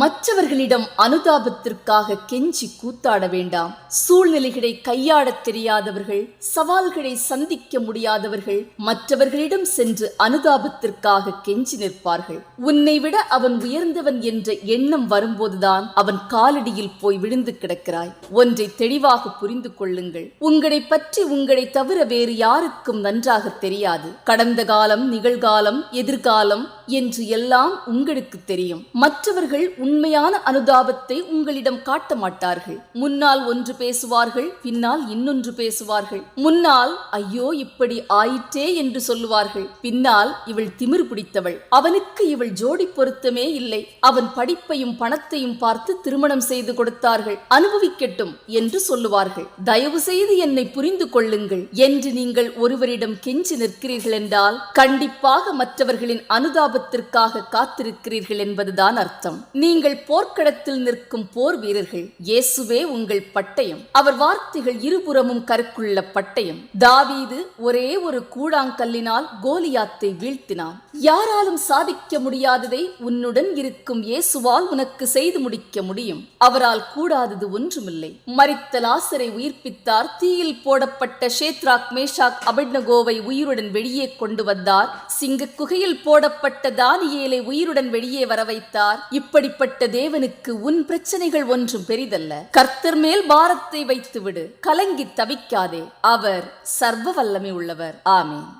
மற்றவர்களிடம் அனுதாபத்திற்காக கெஞ்சி கூத்தாட வேண்டாம். சூழ்நிலைகளை கையாடத் தெரியாதவர்கள், சவால்களை சந்திக்க முடியாதவர்கள் மற்றவர்களிடம் சென்று அனுதாபத்திற்காக கெஞ்சி நிற்பார்கள். உன்னை விட அவன் உயர்ந்தவன் என்ற எண்ணம் வரும்போதுதான் அவன் காலடியில் போய் விழுந்து கிடக்கிறாய். ஒன்றை தெளிவாக புரிந்து கொள்ளுங்கள். உங்களை பற்றி உங்களை தவிர வேறு யாருக்கும் நன்றாக தெரியாது. கடந்த காலம், நிகழ்காலம், எதிர்காலம் என்று எல்லாம் உங்களுக்கு தெரியும். மற்றவர்கள் உண்மையான அனுதாபத்தை உங்களிடம் காட்ட மாட்டார்கள். முன்னால் ஒன்று பேசுவார்கள், பின்னால் இன்னொன்று பேசுவார்கள். முன்னால் ஐயோ இப்படி ஆயிற்றே என்று சொல்லுவார்கள், பின்னால் இவள் திமிர் பிடித்தவள், அவனுக்கு இவள் ஜோடி பொருத்தமே இல்லை, அவன் படிப்பையும் பணத்தையும் பார்த்து திருமணம் செய்து கொடுத்தார்கள், அனுபவிக்கட்டும் என்று சொல்லுவார்கள். தயவு செய்து என்னை புரிந்து கொள்ளுங்கள் என்று நீங்கள் ஒருவரிடம் கெஞ்சி நிற்கிறீர்கள் என்றால் கண்டிப்பாக மற்றவர்களின் அனுதாபத்திற்காக காத்திருக்கிறீர்கள் என்பதுதான் அர்த்தம். நீங்கள் போர்க்களத்தில் நிற்கும் போர் வீரர்கள். இயேசுவே உங்கள் பட்டயம். அவர் வார்த்தைகள் இருபுறமும் கருக்குள்ள பட்டயம். தாவீது ஒரே ஒரு கூழாங்கல்லினால் கோலியாத்தை வீழ்த்தினான். யாராலும் சாதிக்க முடியாததை உன்னுடன் இருக்கும் இயேசுவால் உனக்கு செய்து முடிக்க முடியும். அவரால் கூடாதது ஒன்றுமில்லை. மரித்த லாசரை உயிர்ப்பித்தார். தீயில் போடப்பட்ட ஷேத்ராக், மேஷாக், அபெத்நேகோவை உயிருடன் வெளியே கொண்டு வந்தார். சிங்க குகையில் போடப்பட்ட தானியேலை உயிருடன் வெளியே வர வைத்தார். இப்படிப்பட்ட தேவனுக்கு உன் பிரச்சனைகள் ஒன்றும் பெரிதல்ல. கர்த்தர் மேல் பாரத்தை வைத்துவிடு. கலங்கி தவிக்காதே. அவர் சர்வ வல்லமை உள்ளவர். ஆமென்.